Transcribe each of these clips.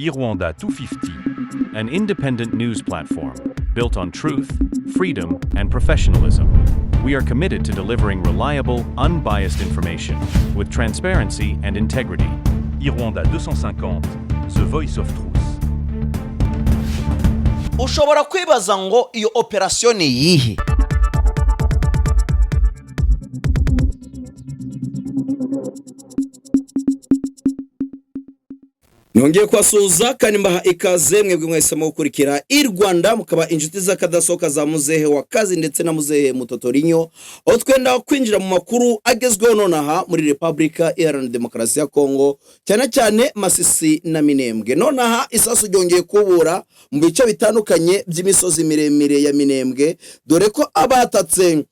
Irwanda 250, an independent news platform built on truth, freedom, and professionalism. We are committed to delivering reliable, unbiased information with transparency and integrity. Irwanda 250, The Voice of Truth. Ushobora kwibaza ngo iyo operation ni yihe? Nongeye kwasuza kandi mbaha ikaze mwebwe mwese mu gukurikira Irwanda mukaba inshuti z'akadasoka za muzehe wa kazi ndetse na muzehe Mutotorinyo aho twenda kwinjira mu makuru agezweho nonaha muri Republika Iharanira Demokarasi ya Kongo cyane cyane Masisi na Minembwe. Nonaha isasu ryongeye kubura mu bice bitandukanye by'imisozi miremire ya Minembwe dore ko abatatse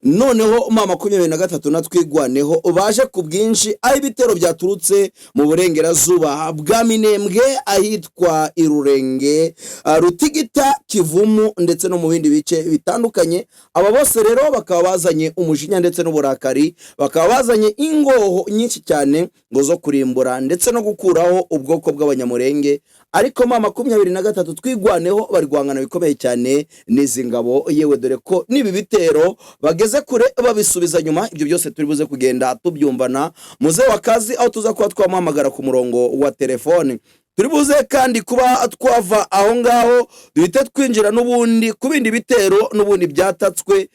noneho mama 23 natwigwaneho baje ku bwinshi aho ibitero byaturutse mu burengerazuba bwa Minembwe ahitwa Irurenge, Rutigita, Kivumu ndetse no mu bindi bice bitandukanye. Aba bose rero bakaba bazanye umujinya ndetse n'uburakari, bakaba bazanye ingoho nyinshi cyane ngo zo kurimbura ndetse no gukuraho ubwoko bw'abanyamurenge. Ariko mama 23 twigwaneho barigwangana bikomeye cyane n'izi ngabo, yewe dore ko nibi bitero bageze kure babisubiza nyuma. Ibyo byose turi buze kugenda tubyumvana muze wakazi aho tuza kuba twamuhamagara ku murongo wa telefone. Turi buze kandi kuba twava aho ngaho duhite twinjira n'ubundi kubindi bitero n'ubundi byatatswe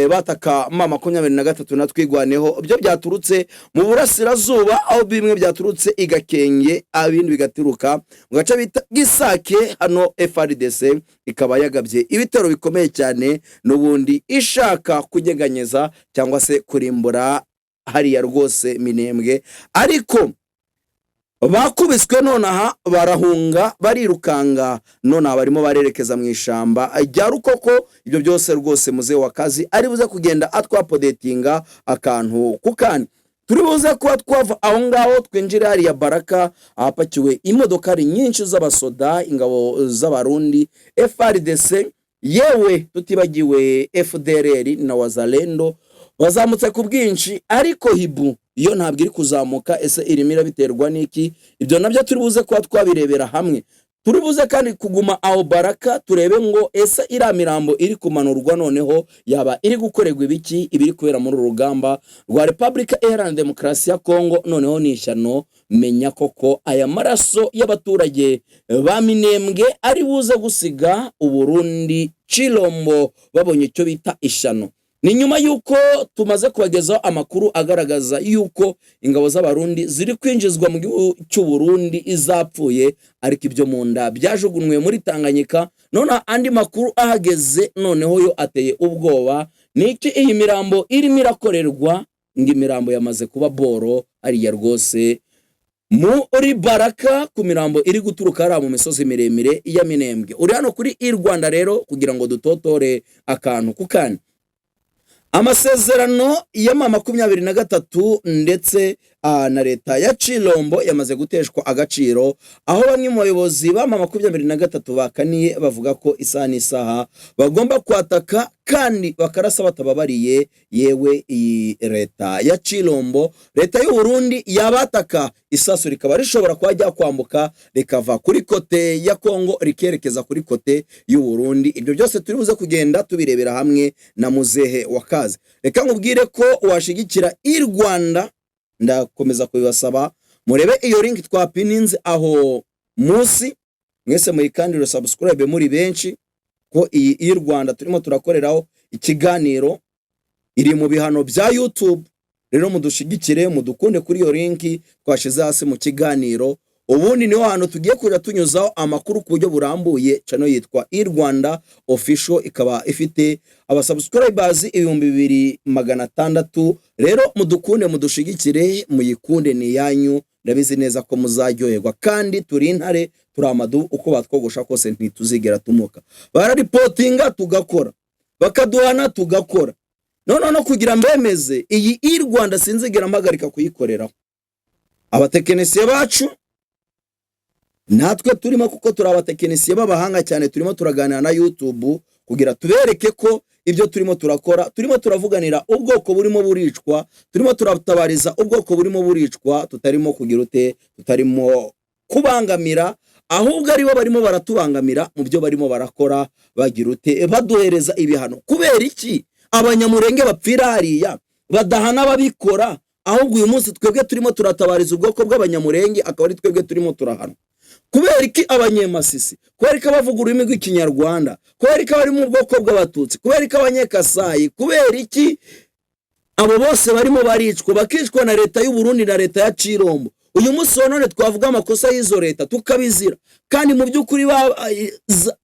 bataka mama 23 natwigwaneho byo byaturutse mu burasirazuba aho bimwe byaturutse igakenge abindi bigaturuka mu gace bita Gisake. Hano FRDC ikaba yagabye ibitero bikomeye cyane n'ubundi ishaka kugeganyeza cyangwa se kurimbura hariya rwose Minembwe, ariko bakubiswe nonaha barahunga barirukanga nonaha barimo barerekeza mu ishamba rya Rukoko. Ibyo byose rwose muze wakazi ari buze kugenda atwapodetinga akantu kukani. Turi buze kuba twava aho ngaho twinjira hariya Baraka ahapakiwe imodokari nyinshi z'abasoda, ingabo z'abarundi, FRDC, yewe tutibagiwe FDLR na Wazalendo bazamutse ku bwinshi. Ariko hibu iyo ntabwo iri kuzamuka, ese irimira biterwa n'iki? Ibyo nabyo turi buze kuba twabirebera hamwe. Turi buze kandi kuguma aho Baraka turebe ngo ese iramirambo iri kumanurwa noneho yaba iri gukorerwa ibiki ibiri kubera muri urugamba rwa Republika Iharanira Demokarasi ya Kongo. Noneho nishyano menya koko aya maraso y'abaturage ba Minembwe ari buze gusiga Uburundi Chilombo babonye cyo bita ishano. Ni nyuma yuko tumaze kubagezaho amakuru agaragaza yuko ingabo z'abarundi ziri kwinjizwa mu gihugu cy'u Burundi izapfuye, ariko ibyo munda byajugunwe muri Tanganyika. None andi makuru ahageze noneho yo ateye ubwoba. Niki iyi mirambo irimo irakorerwa? Ngi mirambo yamaze kuba boro ari ya rwose muri Baraka ku mirambo iri guturuka ara mu misozi miremire ya Minembwe. Uri hano kuri Irwanda rero kugira ngo dutotore akantu kukani. Amasezerano ya mama 23 ndetse na leta ya Chilombo yamaze guteshwa agaciro, aho bamwe mu bayobozi ba mama 23 bakaniye bavuga ko isaha n'isaha bagomba kwataka kandi bakarasa batababariye. Yewe iyi leta ya Chilombo, leta y'u Burundi yabataka isasu rikaba rishobora kwajya kwambuka rikava kuri kote ya Kongo rikerekeza kuri kote y'u Burundi. Ibyo byose turi buze kugenda tubirebera hamwe na muzehe wakazi. Reka nkubwire ko washigikira Irwanda, ndakomeza kubibasaba murebe iyo link twapininze aho munsi, mwese muyikandire subscribe muri benshi ko iyi Irwanda turimo turakoreraho ikiganiro iri mu bihano bya YouTube. Rero mudushigikire mudukunde kuri iyo link twashize hasi mu kiganiro. Ubundi niho hano tugiye kuja tunyuzaho amakuru ku buryo burambuye. Channel yitwa Irwanda Official, ikaba ifite abasubscribers 2600. Rero mudukunde mudushigikire muyikunde ni yanyu, ndabizi neza ko muzaryoherwa kandi turi intare turi amadu uko batwogosha kose ntituzigera tumuka. Bararipotinga tugakora, bakaduhana tugakora. No kugira mbemeze iyi Irwanda sinzigera mpagarika kuyikoreraho. Abatekinisiye bacu natwe turimo kuko turi abatekinisiye b'abahanga cyane, turimo turaganira na YouTube kugira tubereke ko ibyo turimo turakora, turimo turavuganira ubwoko burimo buricwa, turimo turatabariza ubwoko burimo buricwa, tutarimo kugira ute, tutarimo kubangamira ahubwo ari bo barimo baratubangamira mu byo barimo barakora bagira ute baduhereza ibihano. Kubera iki abanyamurenge bapfira hariya badahana babikora, ahubwo uyu munsi twebwe turimo turatabariza ubwoko bw'abanyamurenge akaba ari twebwe turimo turahana? Kubera iki abanyemasisi, kubera iki abavuga ururimi rw'ikinyarwanda, kubera iki abari mu bwoko bw'abatutsi, kubera iki abanyekasayi, kubera iki abo bose barimo baricwa bakicwa na leta y'u Burundi na leta ya Cirombo? Uyu munsi none twavuga amakosa y'izo leta tukabizira, kandi mu by'ukuri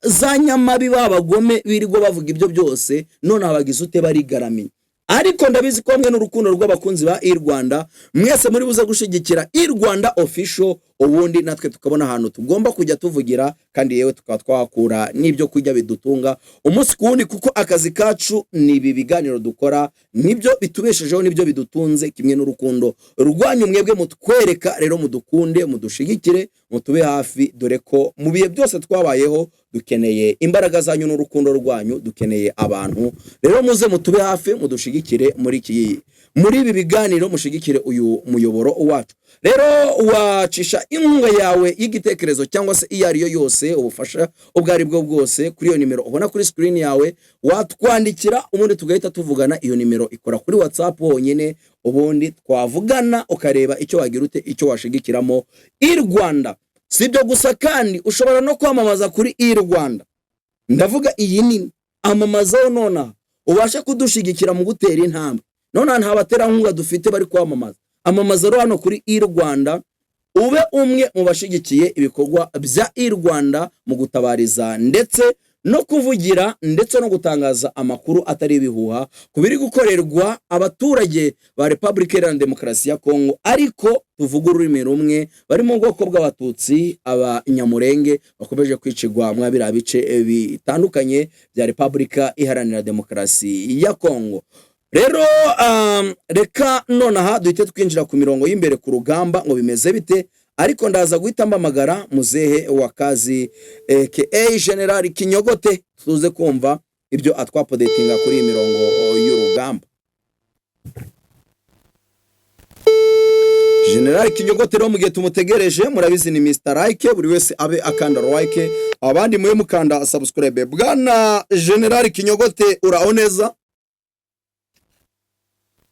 za nyamabi babagome birirwa bavuga ibyo byose, none abagize ute barigaramiye. Ariko ndabizi ko hamwe n'urukundo rw'abakunzi ba Rwanda mwese muri buze gushigikira Rwanda official, ubundi natwe tukabona ahantu tugomba kujya tuvugira, kandi yewe tukaba twakura n'ibyo kujya bidutunga umunsi kuwundi, kuko akazi kacu ni ibi biganiro dukora, nibyo bitubeshejeho, nibyo bidutunze, kimwe n'urukundo rwanyu mwebwe mutwereka. Rero mudukunde, mudushigikire, mutube hafi, dore ko mu bihe byose twabayeho dukeneye imbaraga zanyu n'urukundo rwanyu, dukeneye abantu. Rero muze mutube hafi, mudushigikire muri ibi biganiro, mushigikire uyu muyoboro wacu. Rero wacisha inkunga yawe y'igitekerezo cyangwa se iyo ari yo yose, ubufasha ubwo ari bwo bwose, kuri iyo nimero ubona kuri screen yawe watwandikira, ubundi tugahita tuvugana. Iyo nimero ikora kuri WhatsApp honyine, ubundi twavugana ukareba icyo wagira ute, icyo washigikiramo Rwanda. Sibyo gusa kandi ushobora no kwamamaza kuri Rwanda, ndavuga iyi nini, amamazaho nona ubasha kudushigikira mu gutera intambwe. None nta baterankunga dufite bari kwamamaza, amamaza rero hano kuri Rwanda, ube umwe mu bashigikiye ibikorwa bya Rwanda mu gutabariza ndetse no kuvugira ndetse no gutangaza amakuru atari ibihuha kubiri gukorerwa abaturage ba Republika Iharanira Demokarasi ya Kongo, ariko tuvuga ururimi rumwe, bari mu bwoko bw'abatutsi, abanyamurenge bakomeje kwicirwa mu biriya bice bitandukanye bya Republika Iharanira Demokarasi ya Kongo. Rero reka nonaha duhite twinjira ku mirongo y'imbere ku rugamba ngo bimeze bite, ariko ndaza guhita mbamagara muzehe wa kazi aka General Kinyogote, tuze kumva ibyo atwapodatinga kuri mirongo y'urugamba. General Kinyogote rero mu gihe tumutegereje, murabizi ni Mr. Like, buri wese abe akanda like, abandi muye mukanda subscribe. Bwana General Kinyogote, uraho neza?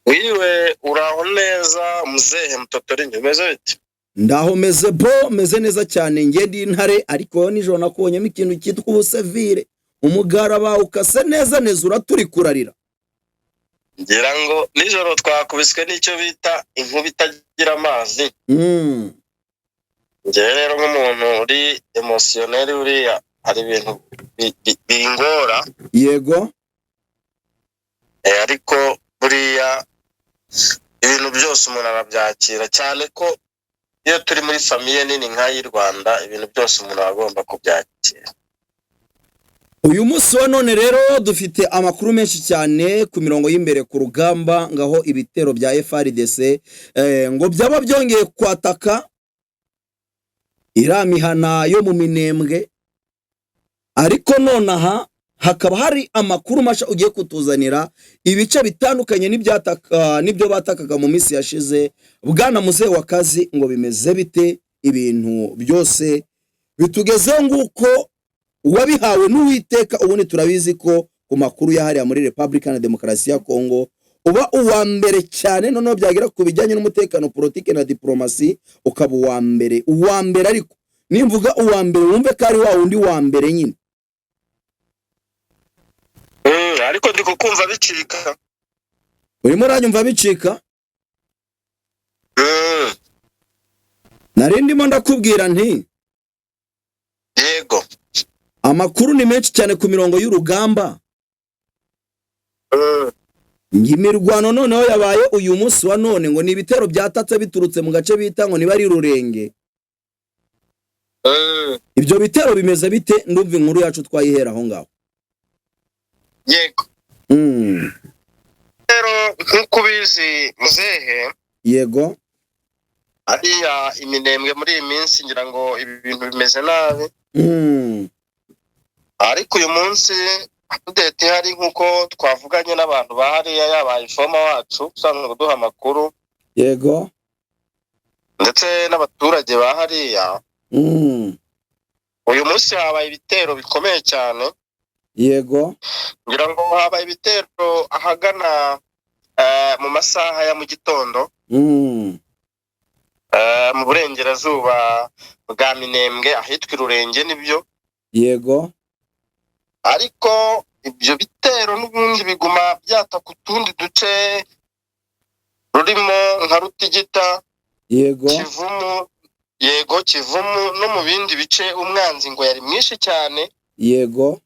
Wiwe uraho neza muzehe Mutotorinyo, umeze bite? Ndaho meze neza cyane, ngende intare, ariko nijoro nakubonyemo ikintu cyitwa ubusevire, umugaraba ukase neza uraturi kurarira. Ngira ngo nijoro twakubiswe n'icyo bita inkuba itagira amazi. Ngewe rero nk'umuntu uri emotionel, uriya hari ibintu bingora. Yego. Ariko buriya ibintu byose umuntu arabyakira, cyane ko iyo turi muri famiye nini nka Rwanda, ibintu byose umuntu agomba kubyakira. Uyu munsi wa none rero dufite amakuru menshi cyane ku mirongo y'imbere ku rugamba, ngaho ibitero bya FARDC ngo byaba byongeye kwataka iramihana yo mu Minembwe, ariko nonaha hakaba hari amakuru masha ugiye kutuzanira ibice bitandukanye n'ibyo batakaga mu minsi yashize. Bwana muzehe wa kazi, ngo bimeze bite? Ibintu byose bitugezeho nguko wabihawe n'Uwiteka, ubundi turabizi ko ku makuru yahariya muri Republika Iharanira Demokarasi ya Kongo uba uwa mbere cyane, noneho byagira ku bijyanye n'umutekano, politike na diplomasi ukaba uwa mbere, ariko nimvuga uwa mbere wumve ko ari wa wundi wa mbere nyine. Ariko ndi kukumva bicika. Urimo uranyumva bicika? Nari ndimo ndakubwira nti yego, amakuru ni menshi cyane ku mirongo y'urugamba. Imirwano noneho yabaye uyu munsi wa none, ngo ni ibitero byatatse biturutse mu gace bita ngo niba ari Rurenge. Ibyo bitero bimeze bite? Ndumva inkuru yacu twayihera aho ngaho. Yego. Rero nkuko ubizi muzehe. Yego. Ariya Iminembwe muri iyi minsi ngira ngo ibi bintu bimeze nabi. Ariko uyu munsi update hari nkuko twavuganye n'abantu bahariya, yabaye informa wacu usanzwe kuduha amakuru. Yego. Ndetse n'abaturage bahariya. uyu munsi habaye ibitero bikomeye cyane. yego ngira ngo habaye ibitero ahagana mu masaha ya mu gitondo mu burengerazuba bwa Minembwe ahitwa Irurenge nibyo. yego ariko ibyo bitero n'ubundi biguma byataka utundi duce rurimo nka Rutigita, yego Kivumu no mu bindi bice umwanzi ngo yari mwinshi cyane. yego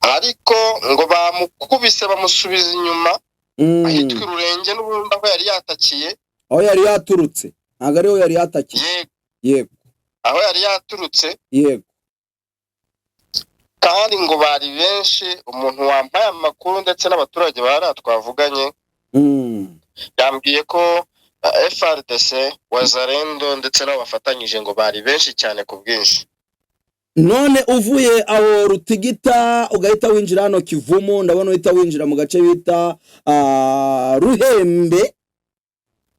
ariko ngo bamukubise bamusubiza inyuma ahitwa Irurenge n'ubundi aho yari yatakiye, aho yari yaturutse ntabwo ariho yari yatakiye. yego aho yari yaturutse. yego kandi ngo bari benshi. Umuntu wambaye amakuru ndetse n'abaturage bari twavuganye yambwiye ko FRDC Wazalendo ndetse nabo bafatanyije ngo bari benshi cyane ku bwinshi. none uvuye aho Rutigita ugahita winjira hano Kivumu, ndabona uhita winjira mu gace bita Ruhembe,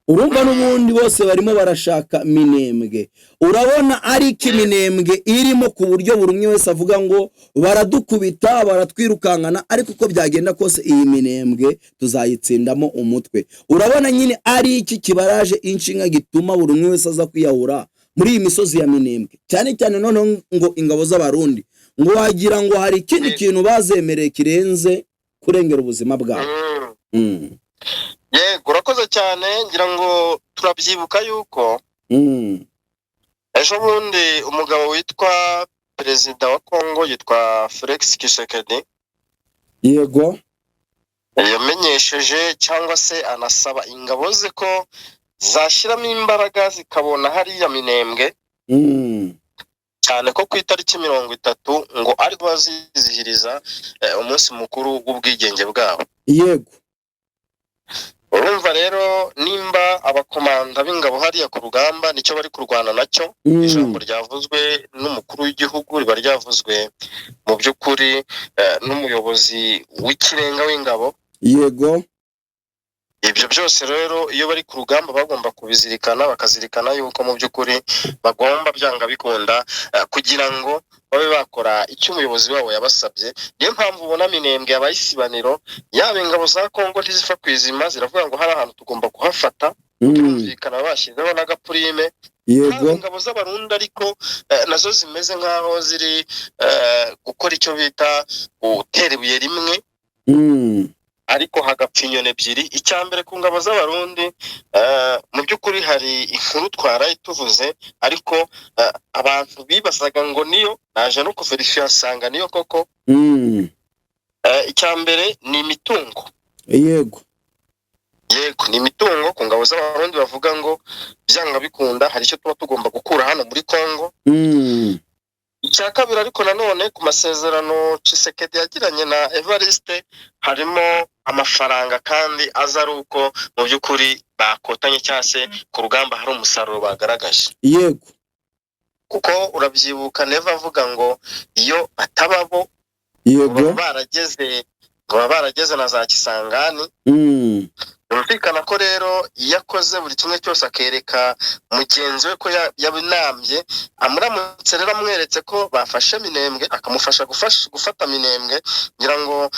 urumva n'ubundi bose barimo barashaka Minembwe. Urabona ari iki Minembwe irimo ku buryo buri umwe wese avuga ngo baradukubita baratwirukankana, ariko uko byagenda kose iyi Minembwe tuzayitsindamo umutwe. Urabona nyine ari iki kibaraje inshinga gituma buri umwe wese aza kwiyahura muri iyi misozi ya Minembwe, cyane cyane none ngo ingabo z'abarundi ngo wagira ngo hari ikindi kintu bazemereye kirenze kurengera ubuzima bwabo. yego urakoze cyane. ngira ngo turabyibuka yuko ejo bundi umugabo witwa perezida wa Kongo yitwa Felix Tshisekedi yego yamenyesheje cyangwa se anasaba ingabo ze ko zashyiramo imbaraga zikabona hariya Minembwe, cyane ko ku itariki 30 ngo ari bazizihiriza umunsi mukuru w'ubwigenge bwabo. yego urumva rero nimba abakomanda b'ingabo hariya ku rugamba nicyo bari kurwana nacyo, ijambo ryavuzwe n'umukuru w'igihugu riba ryavuzwe mu by'ukuri n'umuyobozi w'ikirenga w'ingabo. yego ibyo byose rero iyo bari ku rugamba bagomba kubizirikana, bakazirikana yuko mu by'ukuri bagomba byanga bikunda kugira ngo babe bakora icyo umuyobozi wabo yabasabye. Niyo mpamvu ubona Minembwe yabaye isibaniro, yaba ingabo za Kongo ntizifa kwizima, ziravuga ngo hari ahantu tugomba kuhafata, birumvikana bashyizeho n'agapurime. yego ingabo z'abarundi ariko nazo zimeze nk'aho ziri gukora icyo bita gutera ibuye rimwe ariko hagapfa inyoni ebyiri. icya mbere ku ngabo z'abarundi mu by'ukuri hari inkuru twaraye tuvuze, ariko abantu bibazaga ngo niyo, naje no kuverifya nsanga niyo koko. icya mbere ni imitungo. yego ni imitungo ku ngabo z'abarundi bavuga ngo byanga bikunda hari icyo tuba tugomba gukura hano muri Kongo. icya kabiri ariko nanone ku masezerano Tshisekedi yagiranye na Evariste harimo amafaranga, kandi aza ari uko mu by'ukuri bakotanye cyangwa se ku rugamba hari umusaruro bagaragaje. yego kuko urabyibuka Neva avuga ngo iyo batababo yego baba barageze na za Kisangani. Urumvikana ko rero iyo akoze buri kimwe cyose akereka mugenzi we ko yabinambye, amuramutse rero amweretse ko bafashe Minembwe akamufasha gufata Minembwe, ngira ngo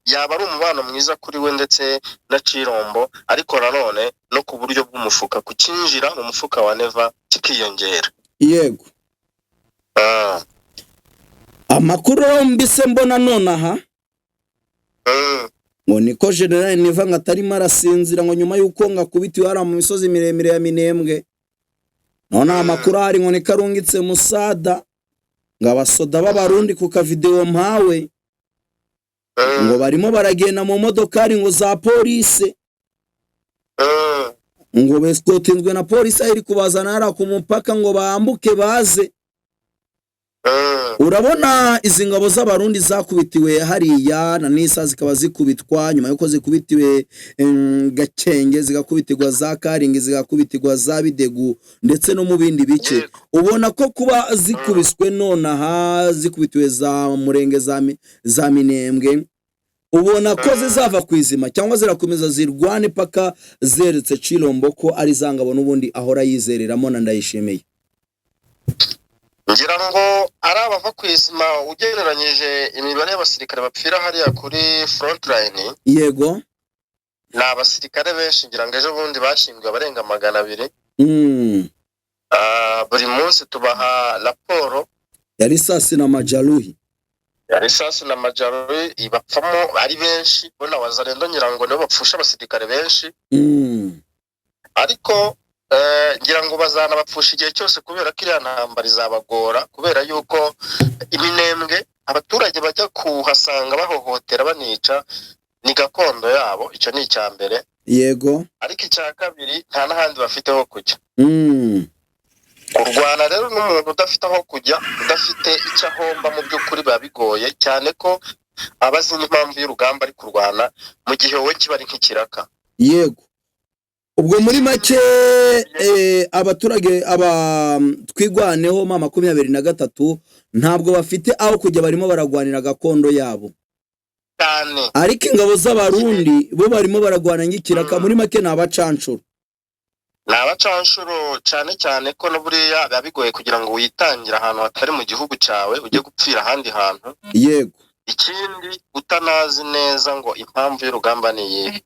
yaba ari umubano mwiza kuri we ndetse na Cirombo, ariko nanone no ku buryo bw'umufuka kukinjira mu mufuka wa Neva kikiyongera. yego amakuru mbise mbona nonaha ngo niko General Neva ngatarimo arasinzira ngo nyuma yuko ngakubitiwe hara mu misozi miremire ya Minembwe. none amakuru hari ngo nikarungitse Musada ngabasoda b'abarundi ku kavideo mpawe ngo barimo baragenda mu modokari ngo za police ngo beskotinzwe na police iri kubazana hara ku mupaka ngo bambuke baze. Urabona izi ngabo z'abarundi zakubitiwe hariya na nisa zikaba zikubitwa nyuma yuko zikubitiwe Gakenge, zigakubitirwa za Karingi, zigakubitirwa za Bidegu ndetse no mu bindi bice. Ubona ko kuba zikubiswe nonaha zikubitiwe za Murenge za Minembwe, ubona ko zizava kwizima cyangwa zirakomeza zirwane paka zeretse Cirombo ko ari zangabo n'ubundi ahora yizereramo na Ndayishimiye. ngira ngo ari abava ku izima ugereranyije imibare y'abasirikare bapfira hariya kuri front line. Yego. Ni abasirikare benshi ngira ngo ejo bundi bashyinguye abarenga 200. Buri munsi tubaha raporo ya risasi na majaruhi. Bapfamo ari benshi, bona wazarendo ngira ngo nibo bapfusha abasirikare benshi. Ariko ngira ngo bazana bapfusha igihe cyose kubera ko iriya ntambara izabagora, kubera yuko iminembwe abaturage bajya kuhasanga bahohotera banica ni gakondo yabo. Icyo ni icya mbere. Yego. Ariko icya kabiri nta n'ahandi bafite ho kujya. Kurwana rero n'umuntu udafite aho kujya, udafite icyo ahomba, mu by'ukuri biba bigoye cyane ko abazi n'impamvu y'urugamba ari kurwana mu gihe wowe kiba ari nk'ikiraka. Yego. Ubwo muri make abaturage twigwaneho mama 23 ntabwo bafite aho kujya, barimo baragwanira gakondo yabo cyane. Ariko ingabo z'abarundi bo barimo baragwana ngikiraka. Muri make nabacanshuro cyane cyane ko no buriya biba bigoye kugira ngo witangira ahantu hatari mu gihugu cyawe ujye gupfira ahandi hantu. Yego. Ikindi utanazi neza ngo impamvu y'urugamba ni iyihe.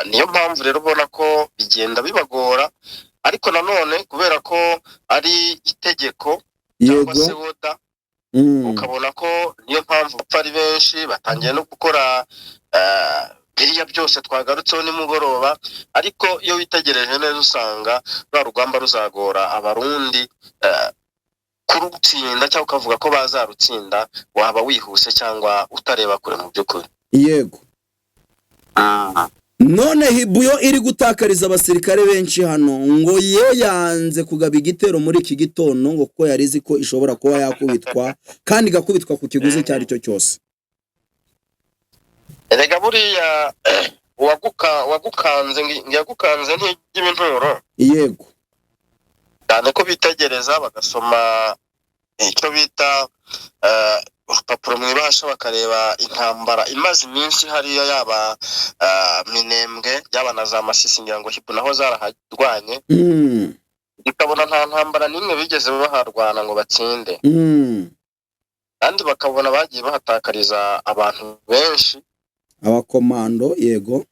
Niyo mpamvu rero ubona ko bigenda bibagora, ariko nanone kubera ko ari itegeko cyangwa se woda, ukabona ko niyo mpamvu bapfa ari benshi. Batangiye no gukora biriya byose twagarutseho nimugoroba, ariko iyo witegereje neza usanga rwa rugamba ruzagora abarundi kurutsinda, cyangwa ukavuga ko bazarutsinda waba wihuse cyangwa utareba kure mu by'ukuri. Yego. None Hibuyo iri gutakariza abasirikare benshi hano ngo yanze kugaba igitero muri iki gitondo, ngo ko yarizi ko ishobora kuba yakubitwa kandi gakubitwa ku kiguzi cyari cyo cyose. Erega buriya wagukanze ntijya. Yego. Cyane ko bitegereza bagasoma icyo bita urupapuro mu ibasha, bakareba intambara imaze iminsi hariya, yaba minembwe yaba na za Masisi, ngira ngo Hibu naho zarahadwanye. Ukabona nta ntambara n'imwe bigeze baharwana ngo batsinde. Kandi bakabona bagiye bahatakariza abantu benshi, abakomando. Yego.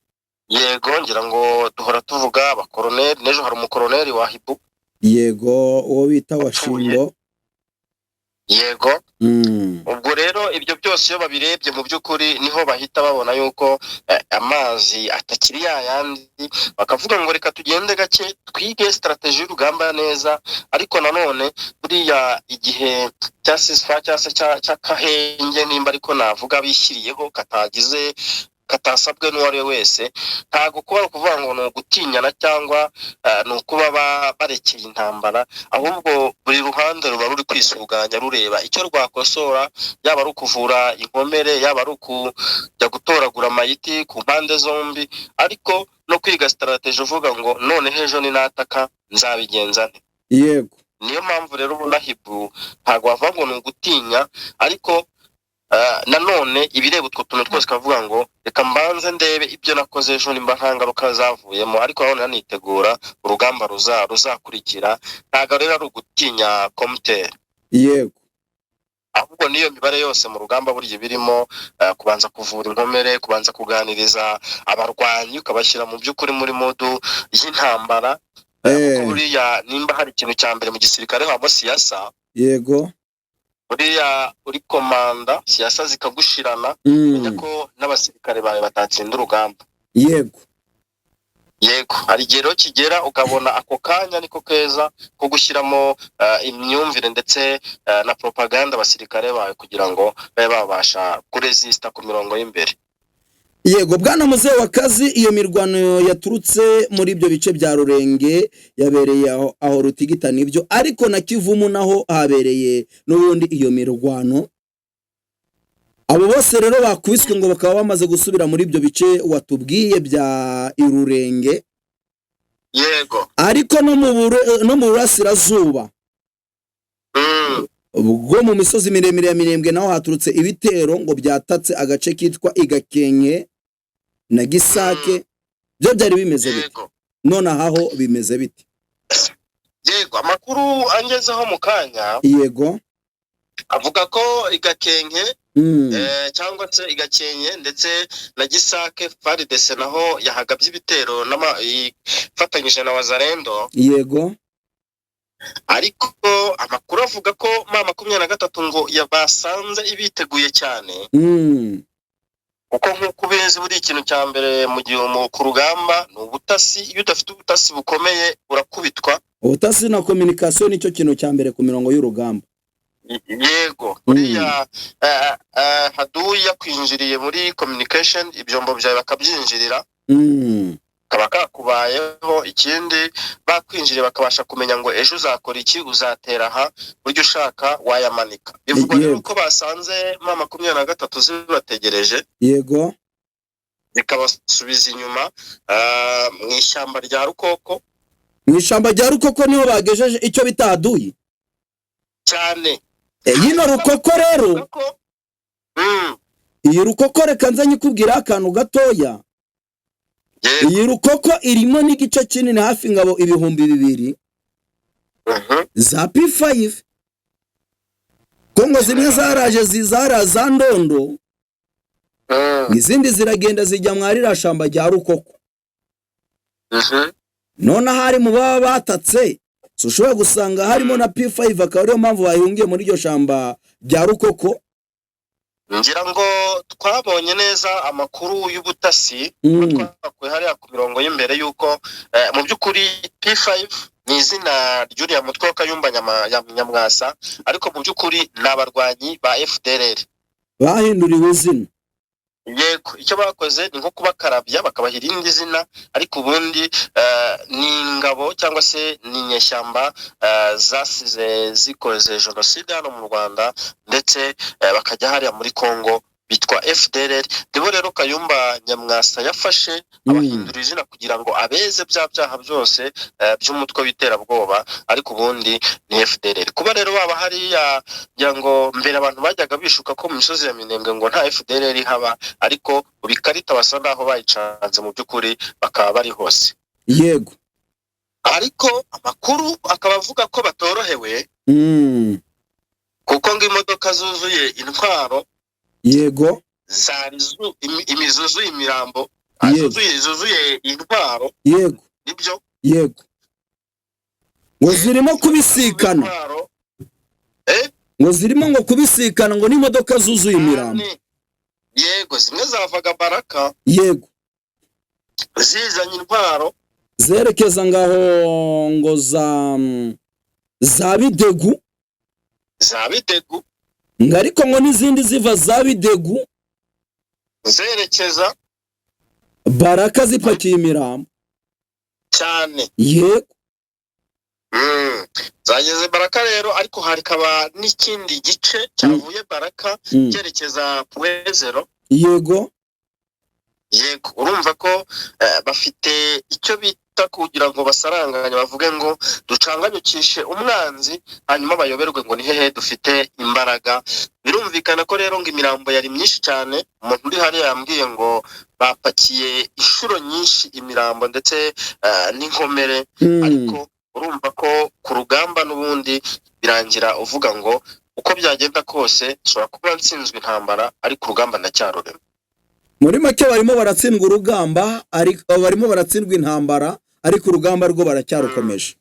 Ngira ngo duhora tuvuga abakoroneri. Nejo hari umukoroneri wa Hibu. Yego, uwo bita Washindo. Yego. Ubwo rero ibyo byose iyo babirebye mu by'ukuri niho bahita babona yuko amazi atakiri yayandi, bakavuga ngo reka tugende gake twige strategy y'urugamba neza. Ariko nanone buriya igihe cya sisfa cy'akahenge nimba ariko navuga bishyiriyeho katasabwe n'uwo ari we wese, ntago kuba kuvuga ngo ni ugutinyana cyangwa ni ukuba barekeye intambara, ahubwo buri ruhande ruba ruri kwisuganya rureba icyo rwakosora, yaba ari ukuvura inkomere, yaba ari ukujya gutoragura amayiti ku mpande zombi, ariko no kwiga strategy uvuga ngo none hejo ni nataka nzabigenza nte. Yego. Niyo mpamvu rero ubona Hibu ntago bavuga ngo ni ugutinya, ariko nanone ibireba utwo tuntu twose kavuga ngo reka mbanze ndebe ibyo nakoze ejo nimba nta ngaruka zavuyemo, ariko aho nanitegura urugamba ruzakurikira. Ntago rero ari ugutinya komuteri. Yego. Ahubwo niyo mibare yose mu rugamba burya birimo kubanza kuvura inkomere, kubanza kuganiriza abarwanyi, ukabashyira mu by'ukuri muri modu y'intambara. Buriya nimba hari ikintu cya mbere mu gisirikare hamo siyasa. Yego. Buriya uri komanda siyasa zikagushirana, menya ko n'abasirikare bawe batatsinda urugamba. Yego. Hari igihe rero kigera ukabona ako kanya niko keza ko gushyiramo imyumvire ndetse na propaganda abasirikare bawe kugira ngo babe babasha kuresista ku mirongo y'imbere. Yego. Bwana Muzehe w'akazi, iyo mirwano yaturutse muri ibyo bice bya Rurenge yabereye aho Rutigita nibyo, ariko na Kivumu naho habereye n'ubundi iyo mirwano. Abo bose rero bakubiswe ngo bakaba bamaze gusubira muri ibyo bice watubwiye bya Irurenge. Yego. Ariko no mu burasirazuba ubwo mu misozi miremire ya Minembwe naho haturutse ibitero ngo byatatse agace kitwa Igakenke na Gisake. Byo byari bimeze bite? None aho bimeze bite? yego amakuru angezeho mu kanya yego avuga ko igakenke cyangwa se igakenye ndetse na Gisake FARDC naho yahagabye ibitero ifatanyije na Wazalendo yego ariko amakuru avuga ko M23 ngo yabasanze ibiteguye cyane kuko nk'uko ubizi buri ikintu cya mbere mu gihe ku rugamba ni ubutasi. Iyo udafite ubutasi bukomeye urakubitwa. Ubutasi na communication nicyo kintu cya mbere ku mirongo y'urugamba. Yego uriya haduya kwinjiriye muri communication ibyombo byawe bakabyinjirira kaba kakubayeho. Ikindi bakwinjiriye bakabasha kumenya ngo ejo uzakora iki, uzatera aha, buryo ushaka wayamanika. Bivugwa rero ko basanze M23 zibategereje, yego bikabasubiza inyuma mu ishyamba rya Rukoko. Mu ishyamba rya Rukoko niho bagejeje icyo bita haduyi cyane. Yino Rukoko rero iyi Rukoko reka nze nyikubwira akantu gatoya. Iyi Rukoko irimo n'igice kinini hafi ngabo 2,000 za P5 Kongo zimwe zaraje zizara za Ndondo, izindi ziragenda zijya mwarira shamba rya Rukoko. None hari mu baba batatse ushobora gusanga harimo na P5 akaba ariyo mpamvu bayihungiye muri iryo shamba rya Rukoko. Ngira ngo twabonye neza amakuru y'ubutasi twakuye hariya ku mirongo y'imbere yuko mu by'ukuri P5 ni izina ry'uriya mutwe w'Akayumba Nyamwasa, ariko mu by'ukuri ni abarwanyi ba FDLR bahinduriwe izina. Yego icyo bakoze ni nko kubakarabya bakabaha irindi zina, ariko ubundi ni ingabo cyangwa se ni nyeshyamba zasize zikoze jenoside hano mu Rwanda ndetse bakajya hariya muri Kongo bitwa FDLR. Debo rero Kayumba Nyamwasa yafashe abahindura izina kugira ngo abeze bya byaha byose by'umutwe w'iterabwoba, ariko ubundi ni FDLR. Kuba rero baba hariya ngira ngo mbere abantu bajyaga bishuka ko mu misozi ya Minembwe ngo nta FDLR haba, ariko ubikarita basa naho bayicanze mu by'ukuri bakaba bari hose. Yego ariko amakuru akaba avuga ko batorohewe kuko ngo imodoka zuzuye intwaro, yego zarizu imizuzu imirambo zuzuye intwaro, yego nibyo yego ngo zirimo kubisikana, ngo zirimo ngo kubisikana ngo n'imodoka zuzuye imirambo. Yego zimwe zavaga Baraka, yego zizanye intwaro zerekeza ngaho ngo za Bidegu, ngo ariko ngo n'izindi ziva za Bidegu zerekeza Baraka zipakiye imirambo cyane. Yego zageze Baraka rero, ariko harikaba n'ikindi gice cyavuye Baraka cyerekeza Puezero. Yego yego urumva ko bafite icyo bita kugira ngo basaranganye, bavuge ngo ducanganyukishe umwanzi hanyuma bayoberwe ngo ni hehe dufite imbaraga. Birumvikana ko rero ngo imirambo yari myinshi cyane. Umuntu uri hariya yambwiye ngo bapakiye inshuro nyinshi imirambo ndetse n'inkomere, ariko urumva ko ku rugamba n'ubundi birangira uvuga ngo uko byagenda kose nshobora kuba nsinzwe intambara, ariko urugamba ndacyarurema. Muri make barimo baratsindwa urugamba, ariko barimo baratsindwa intambara, ariko urugamba rwo baracyarukomeje.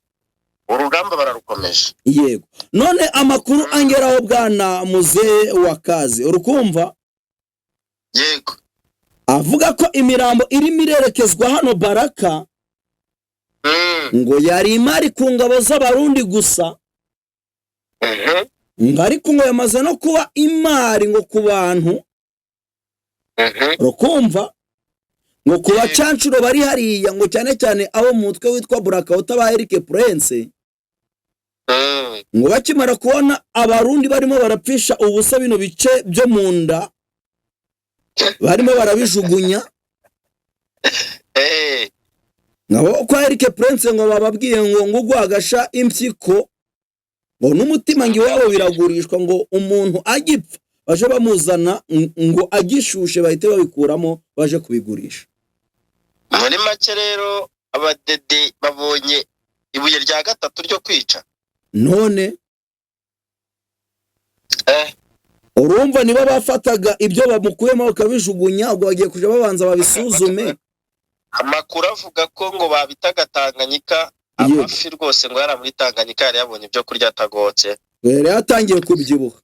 Urugamba bararukomeje. Yego none amakuru angeraho bwana Muzee wa Kazi urukumva. Yego avuga ko imirambo irimo irerekezwa hano Baraka ngo yari imari ku ngabo z'abarundi gusa, ngo ariko ngo yamaze no kuba imari ngo ku bantu rukumva, ngo kuba cancuro bari hariya ngo cyane cyane abo mu mutwe witwa Buraka ba Eric Prince, ngo bakimara kubona abarundi barimo barapfisha ubusa bino bice byo mu nda barimo barabijugunya, ngabo kwa Eric Prince ngo bababwiye ngo ugwagasha impyiko ngo n'umutima ngi wabo biragurishwa, ngo umuntu agipfa baje bamuzana ngo agishushe bahite babikuramo baje kubigurisha. Muri make rero abadede babonye ibuye rya gatatu ryo kwica. none urumva niba bafataga ibyo bamukuyemo bakabijugunya ubwo bagiye kuja babanza babisuzume. Amakuru avuga ko ngo babitaga Tanganyika, amafi rwose ngo yari muri Tanganyika yari yabonye ibyo kurya atagotse, yari yatangiye kubyibuha.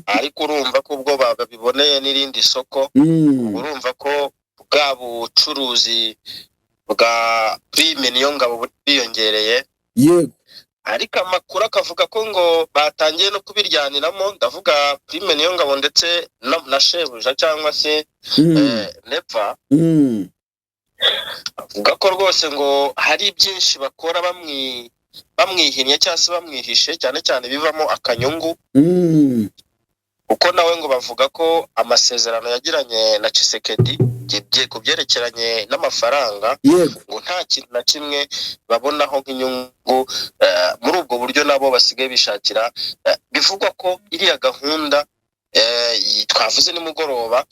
ariko urumva ko ubwo babiboneye n'irindi soko, urumva ko bwa bucuruzi bwa Prime Niyongabo buriyongereye. Yego, ariko amakuru akavuga ko ngo batangiye no kubiryaniramo, ndavuga Prime Niyongabo ndetse na shebuja cyangwa se Nepfa. Avuga ko rwose ngo hari byinshi bakora bamwihinnye cyangwa se bamwihishe, cyane cyane bivamo akanyungu. Uko nawe ngo bavuga ko amasezerano yagiranye na Tshisekedi ku byerekeranye n'amafaranga, ngo nta kintu na kimwe babonaho nk'inyungu. Muri ubwo buryo nabo basigaye bishakira, bivugwa ko iriya gahunda twavuze nimugoroba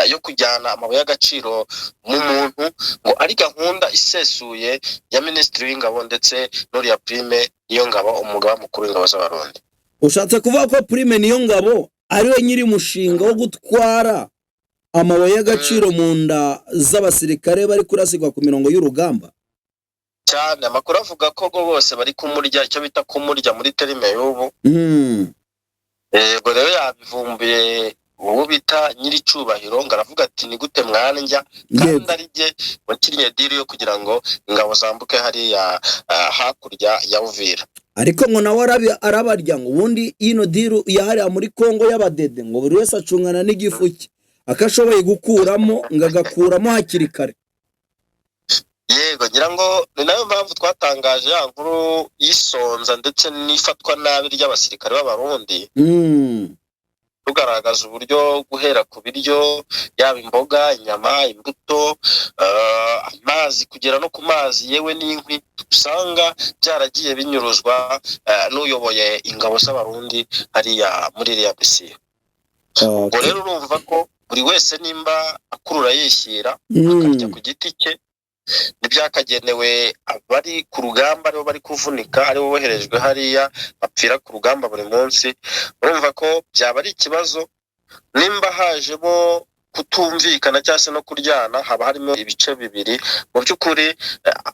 yo kujyana amabuye y'agaciro mu muntu ngo ari gahunda isesuye ya Minisitiri w'Ingabo ndetse n'uriya Prime Niyongabo, umugaba mukuru w'ingabo z'Abarundi. Ushatse kuvuga ko Prime Niyongabo ariwe nyiri mushinga wo gutwara amabuye y'agaciro mu nda z'abasirikare bari kurasigwa ku mirongo y'urugamba cyane. Amakuru avuga ko bose bari kumurya, icyo bita kumurya muri terime y'ubu. Rero yabivumbuye uwo bita nyiri cyubahiro, ngaravuga ati ni gute mwanjya kandi ari je wakiriye diri yo kugira ngo ingabo zambuke hariya hakurya ya Uvira. Ariko ngo nawe arabarya ngo ubundi ino diru yahariya muri Kongo y'abadede ngo buri wese acungana n'igifu cye akashoboye gukuramo ngagakuramo hakiri kare. Yego, ngira ngo ni nayo mpamvu twatangaje ya nkuru y'isonza ndetse n'ifatwa nabi ry'abasirikare b'Abarundi, tugaragaza uburyo guhera ku biryo, yaba imboga, inyama, imbuto, amazi, kugera no ku mazi yewe n'inkwi, usanga byaragiye binyuruzwa n'uyoboye ingabo z'Abarundi hariya muri iriya Bisiyo. Ubwo rero urumva ko buri wese nimba akurura yishyira akarya ku giti cye, n'ibyakagenewe abari ku rugamba aribo bari kuvunika, aribo boherejwe hariya bapfira ku rugamba buri munsi. Urumva ko byaba ari ikibazo nimba hajemo kutumvikana cyangwa se no kuryana, haba harimo ibice bibiri mu by'ukuri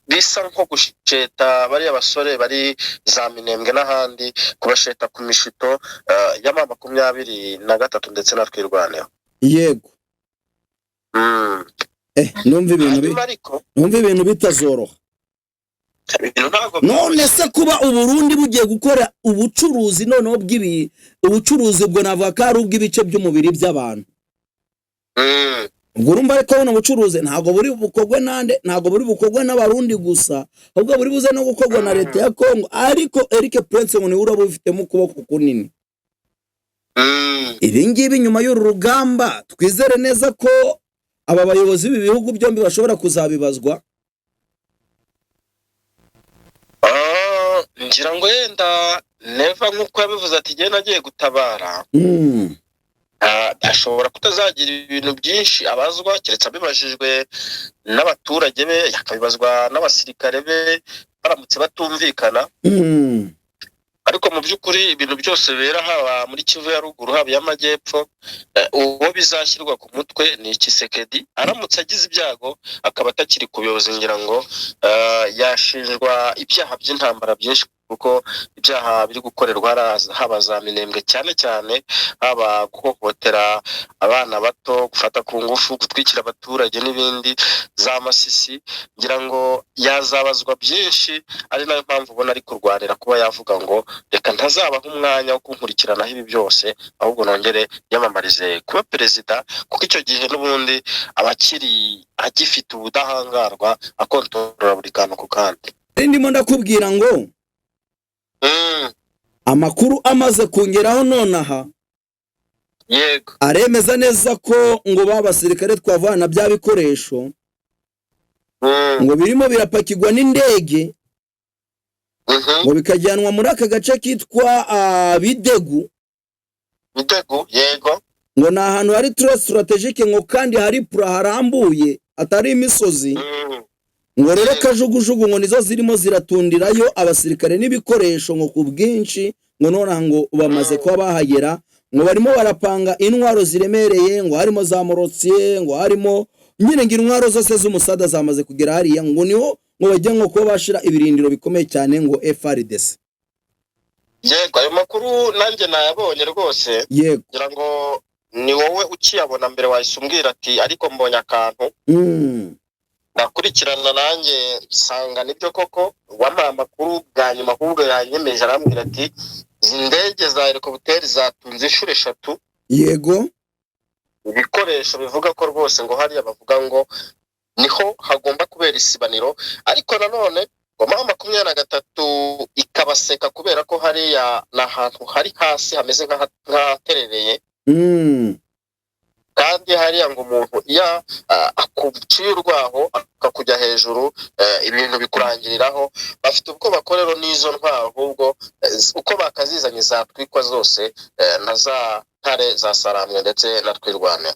bisa nko gusheta bariya basore bari za Minembwe n'ahandi, kubasheta ku mishito ya 23 ndetse na Twirwaneho. Yego. Numva ibintu bitazoroha. None se kuba Uburundi bugiye gukora ubucuruzi noneho ubucuruzi ubwo navuga ko ari ubw'ibice by'umubiri by'abantu. Ubwo urumva ariko buno bucuruzi ntabwo buri bukogwe nande, ntabwo buri bukogwe n'Abarundi gusa, ahubwo buri buze no gukogwa na leta ya Kongo. Ariko Eric Prince ngo ni urabo bifitemo ukuboko kunini. Ibi ngibi nyuma y'uru rugamba twizere neza ko aba bayobozi b'ibihugu byombi bashobora kuzabibazwa. Ngira ngo yenda Neva nk'uko yabivuze ati je nagiye gutabara, ashobora kutazagira ibintu byinshi abazwa, keretse abibajijwe n'abaturage be, yakabibazwa n'abasirikare be baramutse batumvikana. Ariko mu by'ukuri ibintu byose bera haba muri Kivu ya ruguru haba y'amajyepfo, uwo bizashyirwa ku mutwe ni Tshisekedi. Aramutse agize ibyago akaba atakiri ku buyobozi, ngira ngo yashinjwa ibyaha by'intambara byinshi, kuko ibyaha biri gukorerwa haba za Minembwe cyane cyane, haba guhohotera abana bato, gufata ku ngufu, gutwikira abaturage n'ibindi, za Masisi. Ngira ngo yazabazwa byinshi, ari nayo mpamvu ubona ari kurwanira kuba yavuga ngo reka ntazabaho umwanya wo kunkurikiranaho ibi byose, ahubwo nongere yamamarize kuba perezida, kuko icyo gihe n'ubundi abakiri agifite ubudahangarwa akontorora buri kantu ku kandi. Ndimo ndakubwira ngo amakuru amaze kungeraho nonaha, yego, aremeza neza ko ngo babasirikare twavana bya bikoresho ngo birimo birapakirwa n'indege, ngo bikajyanwa muri aka gace kitwa Bidegu. Yego, ngo ni ahantu hari strategique, ngo kandi hari harambuye atari imisozi. ngo rero kajugujugu ngo nizo zirimo ziratundirayo abasirikare n'ibikoresho ngo ku bwinshi, ngo none ngo bamaze kuba bahagera, ngo barimo barapanga intwaro ziremereye, ngo harimo za morosiye, ngo harimo nyine ngo intwaro zose z'umusada zamaze kugera hariya, ngo niho ngo bajya nko kuba bashira ibirindiro bikomeye cyane ngo FRDC. Yego, ayo makuru nanjye nayabonye rwose. Yego, ngira ngo ni wowe ukiyabona mbere wayisumbwira ati ariko mbonye akantu. Nakurikirana nanjye sanga nibyo koko, wampaye amakuru bwa nyuma ahubwo yanyemeje arambwira ati izi ndege za helikopteri zatunze inshuro 3. yego, Ibikoresho bivuga ko rwose ngo hariya bavuga ngo niho hagomba kubera isibaniro, ariko nanone ngo 23 ikabaseka kubera ko hariya n'ahantu hari hasi hameze nk'ahaterereye. Kandi hariya ngo umuntu iya akuciye urwaho akakujya hejuru, ibintu bikurangiriraho. Bafite ubwo bakorero n'izo ntwaro, ahubwo uko bakazizanye zatwikwa zose, na za ntare za Saramwe ndetse na Twirwane.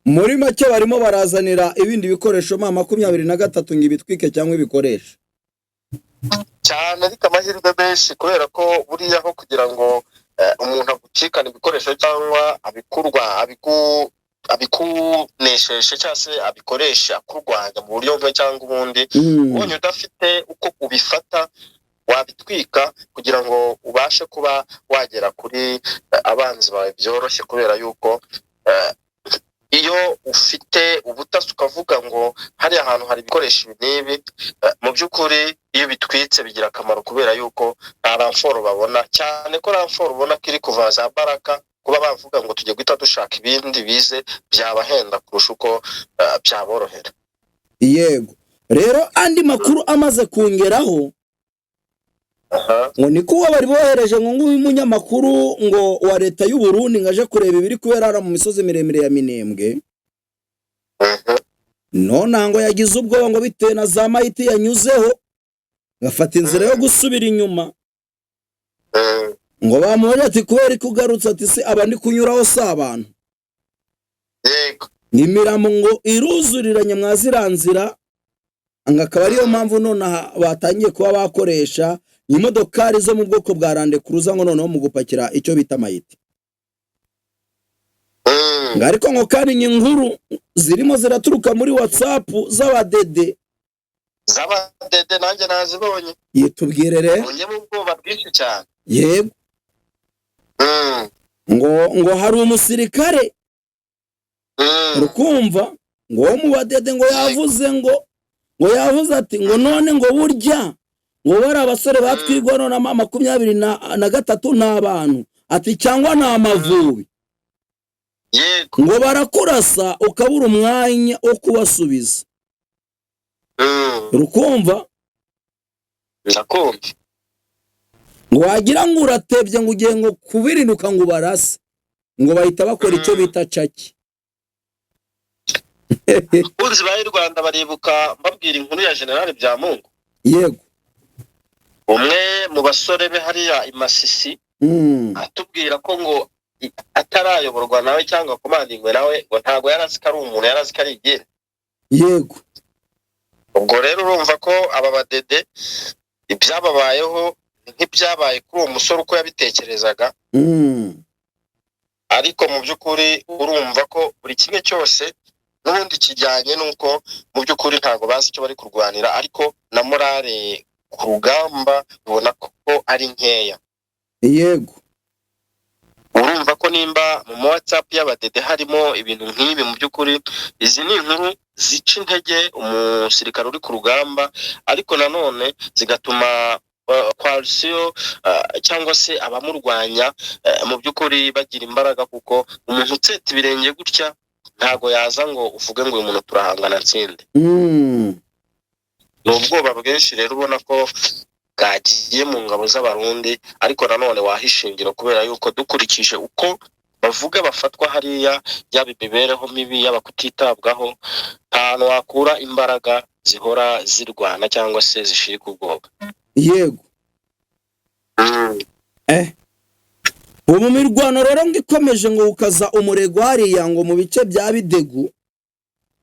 muri make barimo barazanira ibindi bikoresho 23 ngo ibitwike cyangwa ibikoresho cyane, ariko amahirwe menshi kubera ko buriya ho kugira ngo umuntu agucikane ibikoresho cyangwa abikunesheje cyangwa se abikoresha kurwanya mu buryo bumwe cyangwa ubundi, ubonye udafite uko ubifata wabitwika kugira ngo ubashe kuba wagera kuri abanzi bawe byoroshye, kubera yuko iyo ufite ubutasi ukavuga ngo hari ahantu hari ibikoresho n'ibi, mu by'ukuri iyo bitwitse bigira akamaro, kubera yuko nta ramforo babona, cyane ko ramforo ubona ko iri kuva za Baraka. Kuba bavuga ngo tujye guhita dushaka ibindi bize byabahenda kurusha uko byaborohera. Yego, rero andi makuru amaze kungeraho, ngo ni kuba bari bohereje ngo nguyu munyamakuru ngo wa leta y'u Burundi ngaje kureba ibiri kubera mu misozi miremire ya Minembwe. None ngo yagize ubwoba ngo bitewe na za mayiti yanyuzeho, gafata inzira yo gusubira inyuma. Ngo bamubonye ati kubera ikugarutse ati se abandi kunyuraho si abantu. Yego, Imiramo ngo iruzuriranye mwaziranzira, ngo akaba ariyo mpamvu none batangiye kuba bakoresha imodokari zo mu bwoko bwa Land Cruiser ngo noneho mu gupakira icyo bita mayiti. Ngo ariko ngo kandi inkuru zirimo ziraturuka muri WhatsApp z'abadede nanjye nazibonye. Yitubwire rero. Mbonye mu bwoba bwinshi cyane. Yego, ngo hari umusirikare rukumva ngo wo mu badede ngo yavuze ngo yavuze ati ngo none ngo burya ngo bari abasore batwirwa none 23 n'abantu ati cyangwa na Amavubi. Yego, ngo barakurasa ukabura umwanya wo kubasubiza. Rukumva ndakumva. ngo wagira ngo uratebye ngo ugiye ngo kubirinduka ngo barase, ngo bahita bakora icyo bita caki. Bunzi ba Rwanda baribuka mbabwira inkuru ya General Byamungu. Yego, umwe mu basore be hariya imasisi, atubwira ko ngo atarayoborwa nawe cyangwa komandingwe nawe ngo ntago yarazi ko ari umuntu, yarazi ko ari igere. yego, ubwo rero urumva ko aba badede ibyababayeho nk'ibyabaye kuri uwo musore uko yabitekerezaga. Ariko mu by'ukuri urumva ko buri kimwe cyose n'ubundi kijyanye nuko mu by'ukuri ntago bazi icyo bari kurwanira, ariko na morale ku rugamba ubona ko ari nkeya. Yego, urumva ko nimba mu WhatsApp y'abadede harimo ibintu nk'ibi, mu by'ukuri izi ni inkuru zica intege umusirikare uri ku rugamba, ariko nanone zigatuma coalition cyangwa se abamurwanya mu by'ukuri bagira imbaraga, kuko umuntu utseta ibirenge gutya ntago yaza ngo uvuge ngo uyu muntu turahangana nsinde. Ni ubwoba bwinshi rero ubona ko bwagiye mu ngabo z'abarundi, ariko nanone wahishingiro kubera yuko dukurikije uko bavuga bafatwa hariya, yaba imibereho mibi, yaba kutitabwaho, nta hantu wakura imbaraga zihora zirwana cyangwa se zishirika ubwoba. Yego, ubu mirwano rero ngo ikomeje ngo ukaza umurego hariya ngo mu bice bya Bidegu,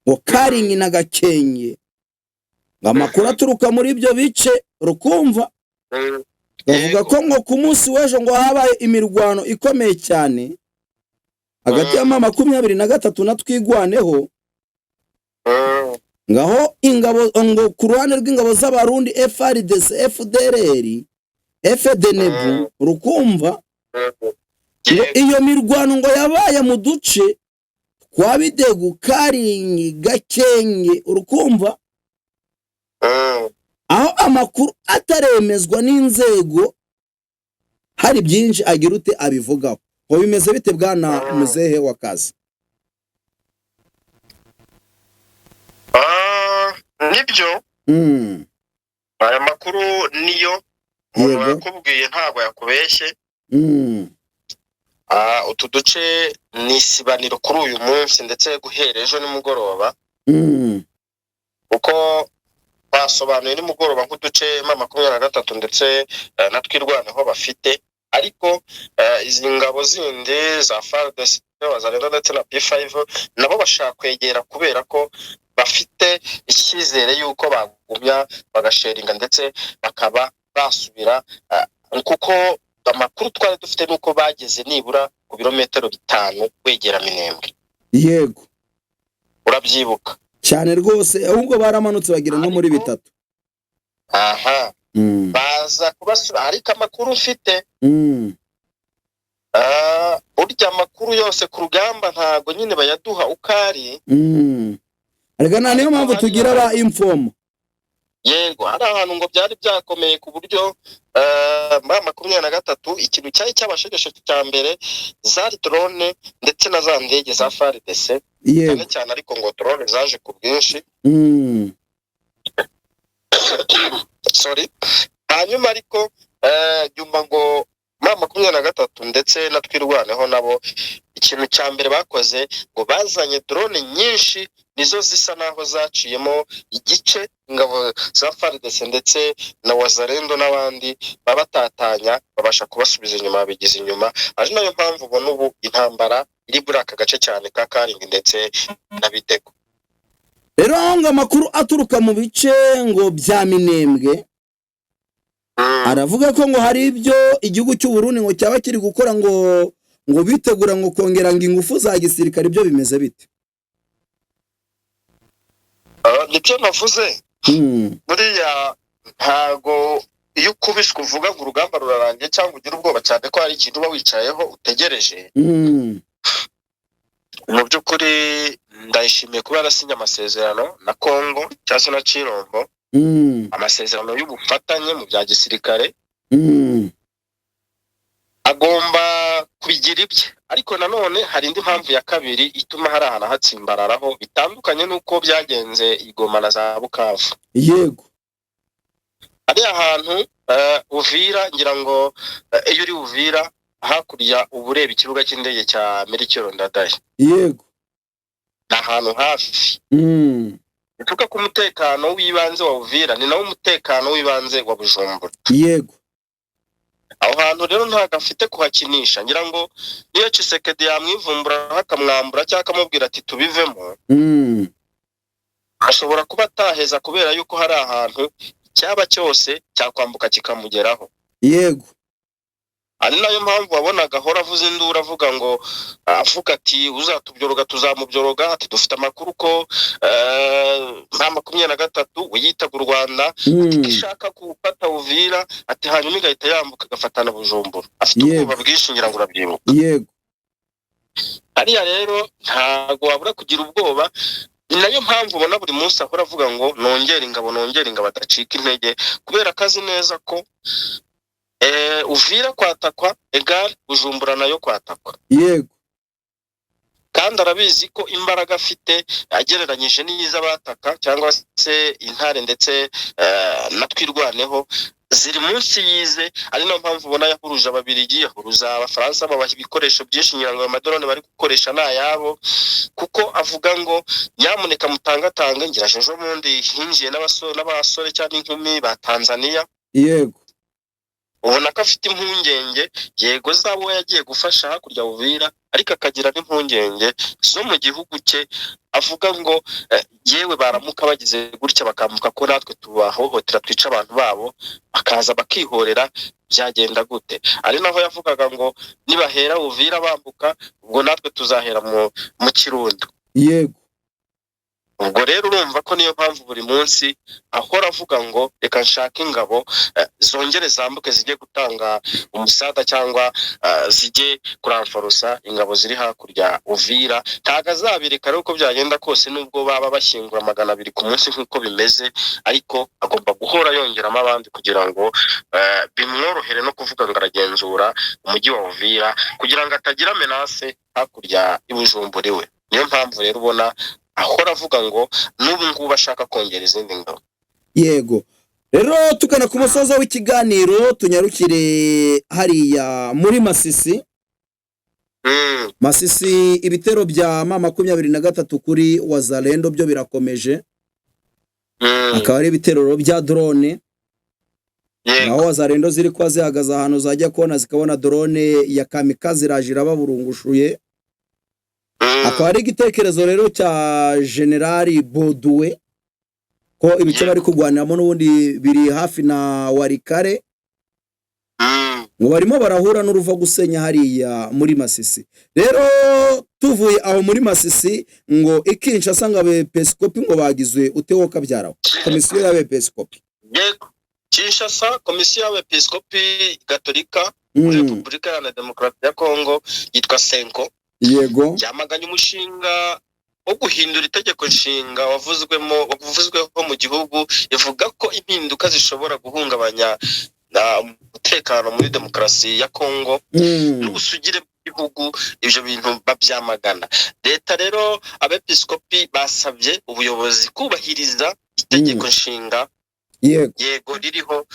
ngo Karingi na Gakenke, amakuru aturuka muri ibyo bice rukumva bavuga ko ngo ku munsi w'ejo ngo habaye imirwano ikomeye cyane hagati ya23 na Twigwaneho ngaho ingabo ngo ku ruhande rw'ingabo z'abarundi FARDC FDLR FDNB rukumva ngo iyo mirwano ngo yabaye mu duce kwa Bidegu Karingi Gakenke urukumva aho amakuru ataremezwa n'inzego hari byinshi agira ute abivugaho ngo bimeze bite bwana Muzehe wa Kazi? Nibyo aya makuru niyo umuntu yakubwiye ntabwo yakubeshye. Utu duce ni isibaniro kuri uyu munsi ndetse guhera ejo nimugoroba uko basobanuye nimugoroba nk'uduce 23 ndetse na Twirwaneho bafite, ariko izi ngabo zindi za FARDC bazarenda ndetse na P5 nabo bashaka kwegera kubera ko bafite icyizere yuko bagumya bagasheringa ndetse bakaba basubira kuko amakuru twari dufite nuko bageze nibura ku birometero 5 wegera Minembwe. Yego urabyibuka cyane rwose, ahubwo baramanutse bagira nko muri 3. Aha baza kubasura, ariko amakuru mfite burya amakuru yose ku rugamba ntago nyine bayaduha ukari. Ariko niyo mpamvu tugira ba inform. Yego hari ahantu ngo byari byakomeye ku buryo muri 23 ikintu cyari cyabashegeshe cya mbere zari drone ndetse na za ndege za FARDC cyane, ariko ngo drone zaje ku bwinshi. Sorry. Hanyuma ariko nyuma ngo 23 ndetse na Twirwaneho nabo ikintu cya mbere bakoze ngo bazanye drone nyinshi nizo zisa naho zaciyemo igice ingabo za FARDC ndetse na Wazalendo n'abandi babatatanya babasha kubasubiza inyuma bigize inyuma. Ari nayo mpamvu ubona ubu intambara iri muri aka gace cyane ka Karingi ndetse na Bidego. Rero ngo amakuru aturuka mu bice ngo bya Minembwe aravuga ko ngo hari ibyo igihugu cy'u Burundi ngo cyaba kiri gukora ngo bitegura ngo kongera ngo ingufu za gisirikare. Ibyo bimeze bite? Nibyo navuze buriya ntago iyo ukubiswe uvuga ngo urugamba rurarangiye cyangwa ugira ubwoba cyane ko hari ikintu uba wicayeho utegereje. Mu by'ukuri ndayishimiye kuba yarasinya amasezerano na Kongo cyangwa na Chirombo, amasezerano y'ubufatanye mu bya gisirikare. Agomba kubigira ibye, ariko nanone hari indi mpamvu ya kabiri ituma hari ahantu hatsimbararaho bitandukanye nuko byagenze Igoma na za Bukavu. Yego ari ahantu Uvira, ngira ngo iyo uri Uvira hakurya ubureba ikibuga cy'indege cya Melchior Ndadaye. Yego na ahantu hafi. Bituka ku mutekano w'ibanze wa Uvira ni nawo umutekano w'ibanze wa Bujumbura. Yego aho hantu rero ntago afite kuhakinisha, ngira ngo niyo Tshisekedi yamwivumbura hakamwambura cyangwa akamubwira ati tubivemo, ashobora kuba ataheza kubera yuko hari ahantu cyaba cyose cyakwambuka kikamugeraho. Yego ari nayo mpamvu wabonaga ahora avuze induru avuga ngo avuga ati uzatubyoroga tuzamubyoroga, ati dufite amakuru ko 23 uyitaga u Rwanda ati kishaka gufata Uvira, ati hanyuma igahita yambuka gafatana Bujumbura. Afite ubwoba bwinshi, ngira ngo urabyibuka. Yego ariya rero ntago wabura kugira ubwoba. Ni nayo mpamvu ubona buri munsi ahora avuga ngo nongera ingabo adacika intege, kubera akazi neza ko Uvira kwatakwa egal Bujumbura nayo kwatakwa. Yego kandi arabizi ko imbaraga afite agereranyije n'iza bataka cyangwa se Intare ndetse na Twirwaneho ziri munsi yize. Ari nayo mpamvu ubona yahuruje Ababiligi, yahuruza Abafaransa babaha ibikoresho byinshi, ngira ngo amadorone bari gukoresha nayabo, kuko avuga ngo nyamuneka mutangatange. Ngira ejo bundi hinjiye n'abasore cyangwa inkumi ba Tanzania. Yego ubona ko afite impungenge yego zabo yagiye gufasha hakurya Uvira, ariko akagira n'impungenge zo mu gihugu cye, avuga ngo yewe baramuka bagize gutya bakambuka ko natwe tubahohotera twica abantu babo bakaza bakihorera byagenda gute. Ari naho yavugaga ngo nibahera Uvira bambuka ubwo natwe tuzahera mu Kirundo. Yego. Ubwo rero urumva ko niyo mpamvu buri munsi ahora avuga ngo reka nshaka ingabo zongere zambuke zijye gutanga umusada cyangwa zijye kuramfarusa ingabo ziri hakurya Uvira. Ntago azabireka rero uko byagenda kose, nubwo baba bashyingura 200 ku munsi nk'uko bimeze, ariko agomba guhora yongeramo abandi kugira ngo bimworohere no kuvuga ngo aragenzura umujyi wa Uvira kugira ngo atagira menace hakurya y'Ubujumbura we. Niyo mpamvu rero ubona ahora avuga ngo n'ubu ngubu bashaka kongera izindi ngabo. Yego. Rero tugana ku musozo w'ikiganiro, tunyarukire hariya muri Masisi. Masisi ibitero bya M23 kuri Wazalendo byo birakomeje. Akaba ari ibitero bya drone. Naho Wazalendo ziri kwa zihagaze ahantu zajya kona zikabona drone ya kamikaze irajira baburungushuye. Akaba ari igitekerezo rero cya General Boduwe ko ibice bari kugwaniramo n'ubundi biri hafi na Warikare, ngo barimo barahura n'uruva gusenya hariya muri Masisi. Rero tuvuye aho muri Masisi ngo Kinshasa ngo abepiskopi ngo bagizwe utewo kabyaraho komisiyo y'abepiskopi. Yego, Kinshasa komisiyo y'abepiskopi Gatolika muri Repubulika ya Demokarasi ya Kongo yitwa Senko. Yego. Yamaganye umushinga wo guhindura itegeko nshinga wavuzweho mu gihugu, ivuga ko impinduka zishobora guhungabanya umutekano muri demokarasi ya Kongo n'ubusugire bw'igihugu. Ibyo bintu babyamagana. Leta rero abepiskopi basabye ubuyobozi kubahiriza itegeko nshinga yego ririho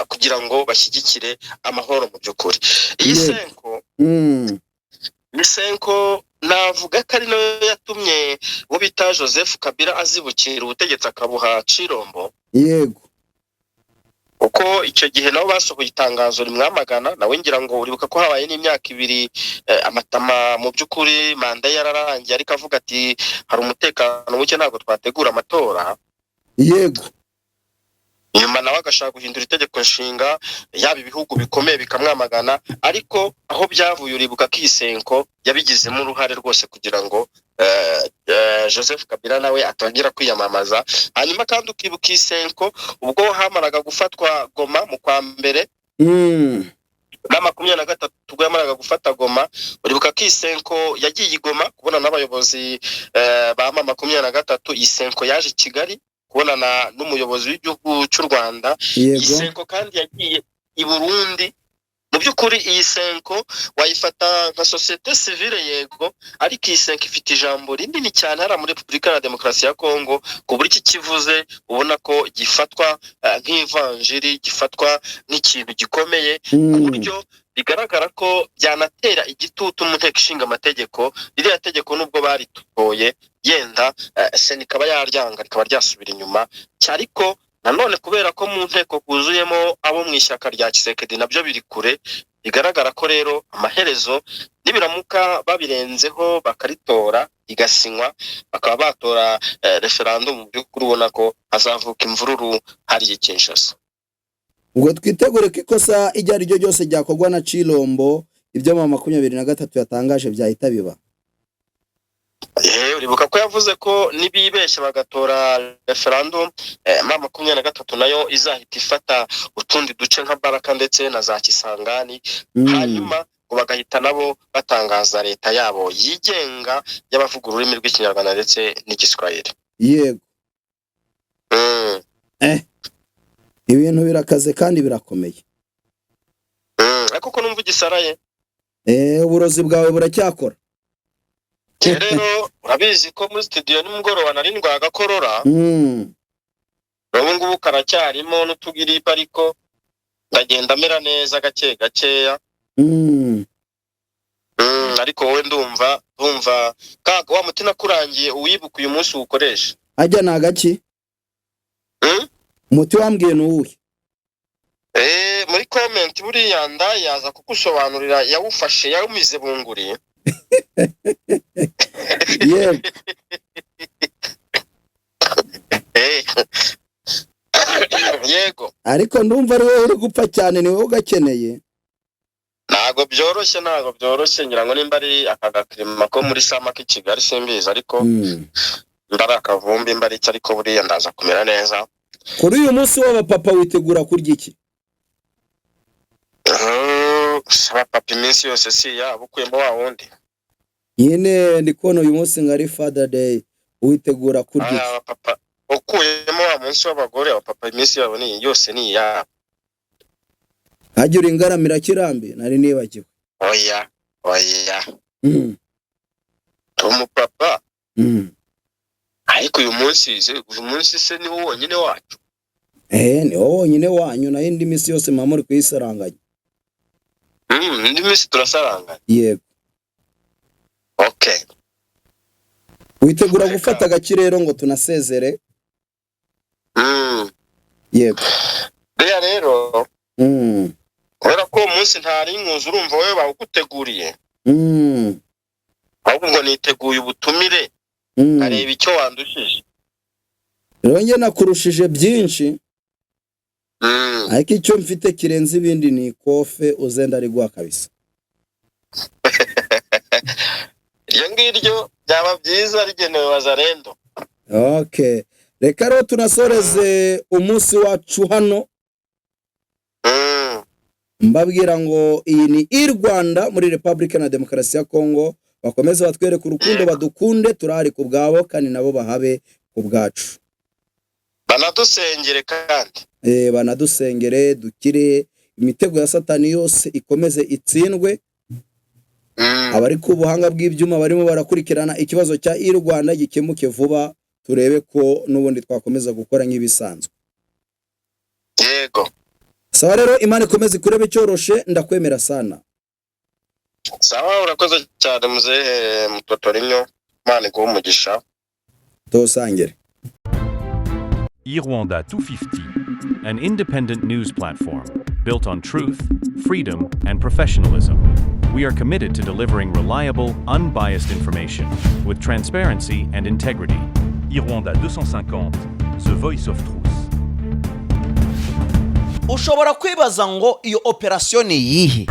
kugira ngo bashyigikire amahoro mu by'ukuri. Iyi Senko Senko navuga ko ari nayo yatumye uwo bita Joseph Kabila azibukira ubutegetsi akabuha Chilombo. Yego. Uko icyo gihe nabo basohoye itangazo rimwamagana, nawe ngira ngo uribuka ko habaye n'imyaka 2 amatama mu by'ukuri manda yararangiye, ariko avuga ati hari umutekano muke ntabwo twategura amatora. Yego. Nyuma nawe agashaka guhindura itegeko nshinga, yaba ibihugu bikomeye bikamwamagana, ariko aho byavuye uribuka ko Senko yabigizemo uruhare rwose kugira ngo Joseph Kabila nawe atangira kwiyamamaza. Hanyuma kandi ukibuka Senko ubwo hamaraga gufatwa Goma mu kwa mbere na 23 ubwo yamaraga gufata Goma, uribuka ko Senko yagiye Goma kubona n'abayobozi ba 23. Senko yaje Kigali kubonana n'umuyobozi w'igihugu cy'u Rwanda. Senko kandi yagiye i Burundi. Mu by'ukuri iyi Senko wayifata nka societe civile yego, ariko iyi Senko ifite ijambo rinini cyane hara muri Repubulika ya Demokarasi ya Kongo, ku buri kivuze ubona ko gifatwa nk'ivanjiri, gifatwa nk'ikintu gikomeye, ku buryo bigaragara ko byanatera igitutu mu nteko ishinga amategeko. Ririya tegeko nubwo baritoye yenda senikaba yaryanga rikaba ryasubira inyuma, cyariko nanone kubera ko mu nteko kuzuyemo abo mu ishyaka rya Kisekedi nabyo biri kure, bigaragara ko rero amaherezo nibiramuka babirenzeho bakaritora igasinywa bakaba batora referendum, mu by'ukuri ubona ko hazavuka imvururu hariya Kinshasa. Ngo twitegure ko ikosa ijya ari ryo ryose ryakorwa na Chilombo ibyo mu 23 yatangaje byahita biba. Uribuka ko yavuze ko nibibeshya bagatora referendum M23 nayo izahita ifata utundi duce nka Baraka ndetse na za Kisangani, hanyuma ngo bagahita nabo batangaza leta yabo yigenga y'abavuga ururimi rw'Ikinyarwanda ndetse n'Igiswahili. Yego. Ibintu birakaze kandi birakomeye. Ariko ko numva igisaraye. Uburozi bwawe buracyakora. Rero urabizi ko muri studio nimugoroba narindwa agakorora. Ubu ngubu karacyarimo n'utugiripe, ariko ndagenda mera neza gake gakeya. Ariko wowe ndumva kaga wa mutina kurangiye uwibuka uyu munsi ukoresha. Ajya nagaki? Muti wambwiye n'uwuhe? Muri comment buriya yaza kugusobanurira yawufashe yawumize bunguri. Yego. Yego. Ariko ndumva ari wowe uri gupfa cyane, ni wowe ugakeneye. Ntago byoroshye ngira ngo nimba ari akagakirima ko muri Sama k'i Kigali simbizi, ariko mbara akavumbi mbari icyo, ariko buriya ndaza kumera neza. Kuri uyu munsi w'abapapa witegura kurya iki? Abapapa iminsi yose si yabo, ukuyemo wa wundi. Nyine ndi kubona uyu munsi ngari Father Day, witegura kurya iki? Abapapa ukuyemo wa munsi w'abagore, abapapa iminsi yabo ni yose ni yabo. Hajya uri Ngaramira Kirambi, nari nibagiwe. Oya. Umupapa. Ariko uyu munsi se ni wowe wonyine wacu. Ni wowe wonyine wanyu, na indi minsi yose mama muri kuyisaranganya. Indi minsi turasaranganya. Yego. Okay. Witegura gufata agakirero ngo tunasezere? Yego. Rero. Kubera ko umunsi ntari nkuzi, urumva wowe bawuguteguriye. Ahubwo ngo niteguye ubutumire. Areba icyo wandushije. Rero njye nakurushije byinshi. Ariko icyo mfite kirenze ibindi ni ikofe uzenda ari guha kabisa. Iyo ngiryo byaba byiza rigenewe Wazalendo. Okay. Reka rero tunasoreze umunsi wacu hano. Mbabwira ngo iyi ni Rwanda muri Republika na Demokarasi ya Kongo, bakomeze batwereke urukundo, badukunde, turahari ku bwabo kandi nabo bahabe ku bwacu. Banadusengere kandi. Banadusengere dukire imitego ya Satani yose ikomeze itsindwe. Abari ku buhanga bw'ibyuma barimo barakurikirana ikibazo cya Rwanda gikemuke vuba, turebe ko nubundi twakomeza gukora nk'ibisanzwe. Yego. Sawa rero, Imana ikomeze kureba icyoroshe, ndakwemera sana. Sawa, urakoze cyane muzehe Mutotorinyo, Imana iguhe umugisha. Tosangere. Rwanda 250, an independent news platform built on truth, freedom, and professionalism. We are committed to delivering reliable, unbiased information with transparency and integrity. Rwanda 250, The Voice of Truth. Ushobora kwibaza ngo iyo operasiyo ni iyihe?